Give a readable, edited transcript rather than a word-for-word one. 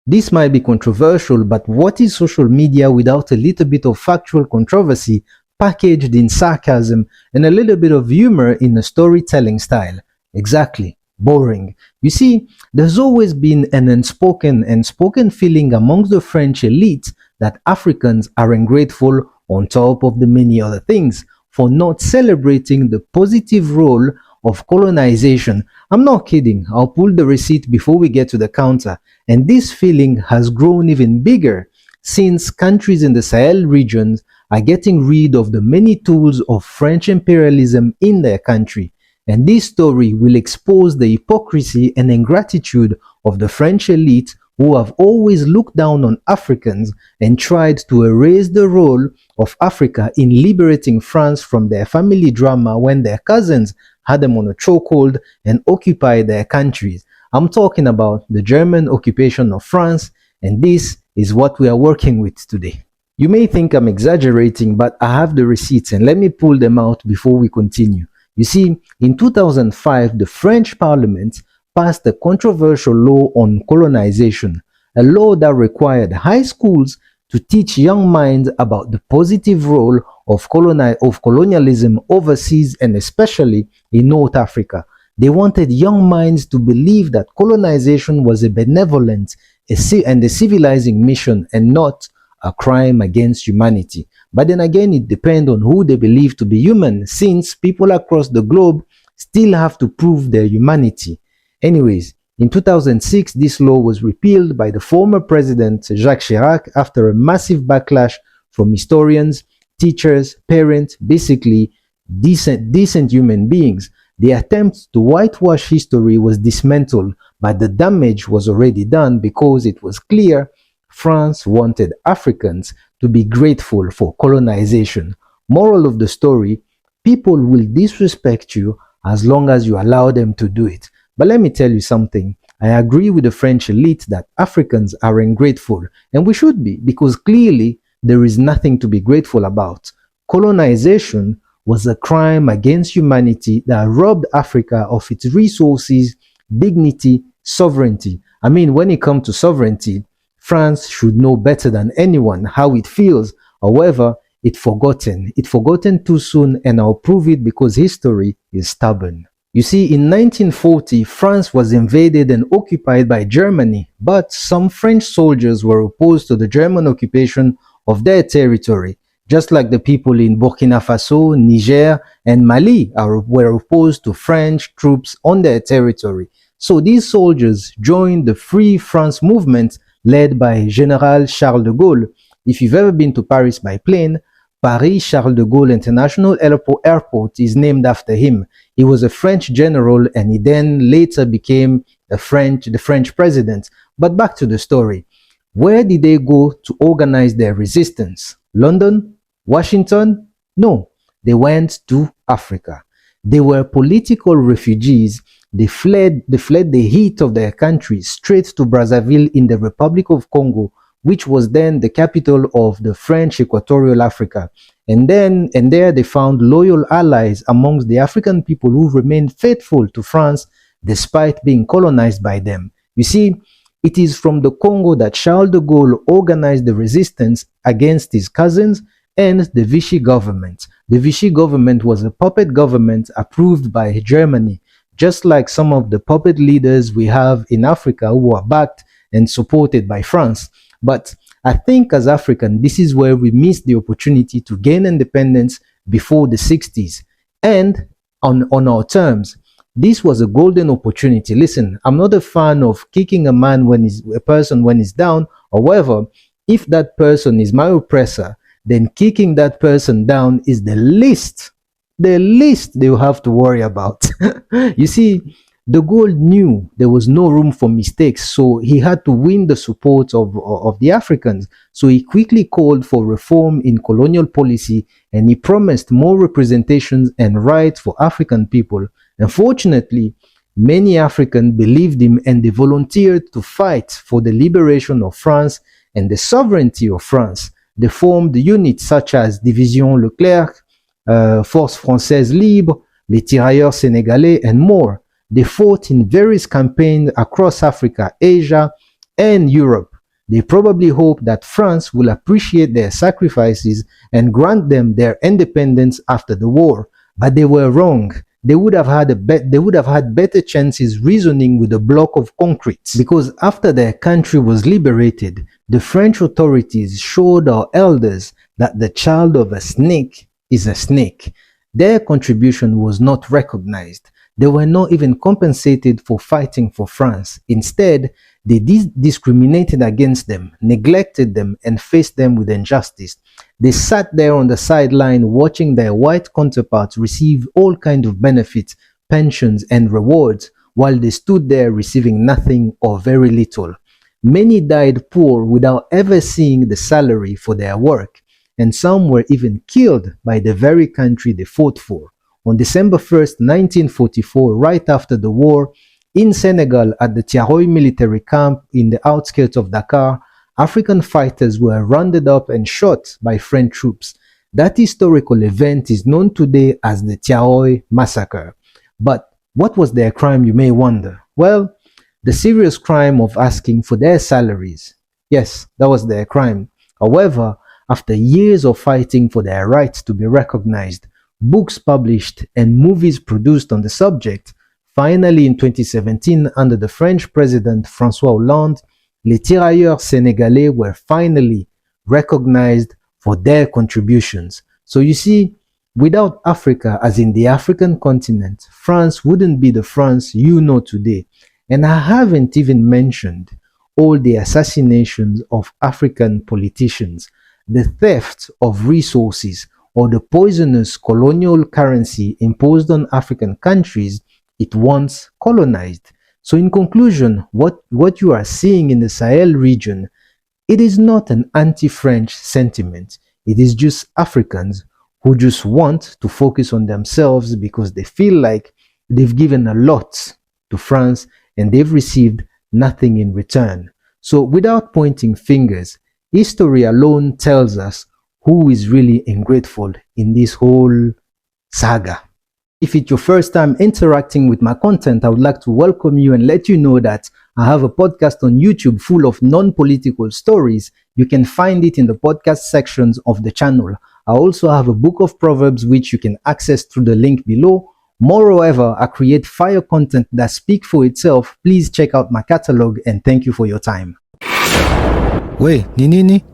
This might be controversial, but what is social media without a little bit of factual controversy packaged in sarcasm and a little bit of humor in a storytelling style? Exactly. Boring. You see, there's always been an unspoken and spoken feeling amongst the French elite that Africans are ungrateful on top of the many other things for not celebrating the positive role of colonization. I'm not kidding. I'll pull the receipt before we get to the counter. And this feeling has grown even bigger since countries in the Sahel regions are getting rid of the many tools of French imperialism in their country. And this story will expose the hypocrisy and ingratitude of the French elite who have always looked down on Africans and tried to erase the role of Africa in liberating France from their family drama when their cousins had them on a chokehold and occupied their countries. I'm talking about the German occupation of France, and this is what we are working with today. You may think I'm exaggerating, but I have the receipts and let me pull them out before we continue. You see, in 2005, the French Parliament passed a controversial law on colonization, a law that required high schools to teach young minds about the positive role of colonialism overseas and especially in North Africa. They wanted young minds to believe that colonization was a benevolent and a civilizing mission and not a crime against humanity. But then again, it depends on who they believe to be human, since people across the globe still have to prove their humanity. Anyways, in 2006, this law was repealed by the former president Jacques Chirac after a massive backlash from historians, teachers, parents, basically decent human beings. The attempt to whitewash history was dismantled, but the damage was already done because it was clear France wanted Africans to be grateful for colonization. Moral of the story, people will disrespect you as long as you allow them to do it. But let me tell you something. I agree with the French elite that Africans are ungrateful, and we should be, because clearly there is nothing to be grateful about. Colonization was a crime against humanity that robbed Africa of its resources, dignity, sovereignty. I mean, when it comes to sovereignty, France should know better than anyone how it feels. However, it's forgotten. It's forgotten too soon, and I'll prove it because history is stubborn. You see, in 1940, France was invaded and occupied by Germany, but some French soldiers were opposed to the German occupation of their territory, just like the people in Burkina Faso, Niger, and Mali were opposed to French troops on their territory. So these soldiers joined the Free France movement led by General Charles de Gaulle. If you've ever been to Paris by plane, Paris Charles de Gaulle International Airport is named after him. He was a French general and he then later became the French president. But back to the story. Where did they go to organize their resistance? London? Washington? No, they went to Africa. They were political refugees. They fled the heat of their country straight to Brazzaville in the Republic of Congo, which was then the capital of the French Equatorial Africa. And there they found loyal allies amongst the African people who remained faithful to France despite being colonized by them. You see, it is from the Congo that Charles de Gaulle organized the resistance against his cousins and the Vichy government. The Vichy government was a puppet government approved by Germany, just like some of the puppet leaders we have in Africa who are backed and supported by France. But I think as Africans, this is where we missed the opportunity to gain independence before the 60s. And on our terms, this was a golden opportunity. Listen, I'm not a fan of kicking a person when he's down. However, if that person is my oppressor, then kicking that person down is the least they'll have to worry about. You see, De Gaulle knew there was no room for mistakes, so he had to win the support of the Africans. So he quickly called for reform in colonial policy and he promised more representations and rights for African people. Unfortunately, many Africans believed him and they volunteered to fight for the liberation of France and the sovereignty of France. They formed units such as Division Leclerc, Force Française Libre, les Tirailleurs Sénégalais, and more. They fought in various campaigns across Africa, Asia, and Europe. They probably hoped that France will appreciate their sacrifices and grant them their independence after the war. But they were wrong. They would have had better chances reasoning with a block of concrete. Because after their country was liberated, the French authorities showed our elders that the child of a snake is a snake. Their contribution was not recognized. They were not even compensated for fighting for France. Instead, they discriminated against them, neglected them, and faced them with injustice. They sat there on the sideline watching their white counterparts receive all kinds of benefits, pensions, and rewards, while they stood there receiving nothing or very little. Many died poor without ever seeing the salary for their work, and some were even killed by the very country they fought for. On December 1st, 1944, right after the war, in Senegal at the Thiaroye military camp in the outskirts of Dakar, African fighters were rounded up and shot by French troops. That historical event is known today as the Thiaroye massacre. But what was their crime, you may wonder? Well, the serious crime of asking for their salaries. Yes, that was their crime. However, after years of fighting for their rights to be recognized, books published, and movies produced on the subject, finally in 2017, under the French president François Hollande, les tirailleurs sénégalais were finally recognized for their contributions. So you see, without Africa, as in the African continent, France wouldn't be the France you know today. And I haven't even mentioned all the assassinations of African politicians, the theft of resources, or the poisonous colonial currency imposed on African countries it once colonized. So in conclusion, what you are seeing in the Sahel region, it is not an anti-French sentiment. It is just Africans who just want to focus on themselves because they feel like they've given a lot to France and they've received nothing in return. So without pointing fingers, history alone tells us who is really ungrateful in this whole saga. If it's your first time interacting with my content, I would like to welcome you and let you know that I have a podcast on YouTube full of non-political stories. You can find it in the podcast sections of the channel. I also have a book of Proverbs which you can access through the link below. Moreover, I create fire content that speaks for itself. Please check out my catalog and thank you for your time. We, ni nini?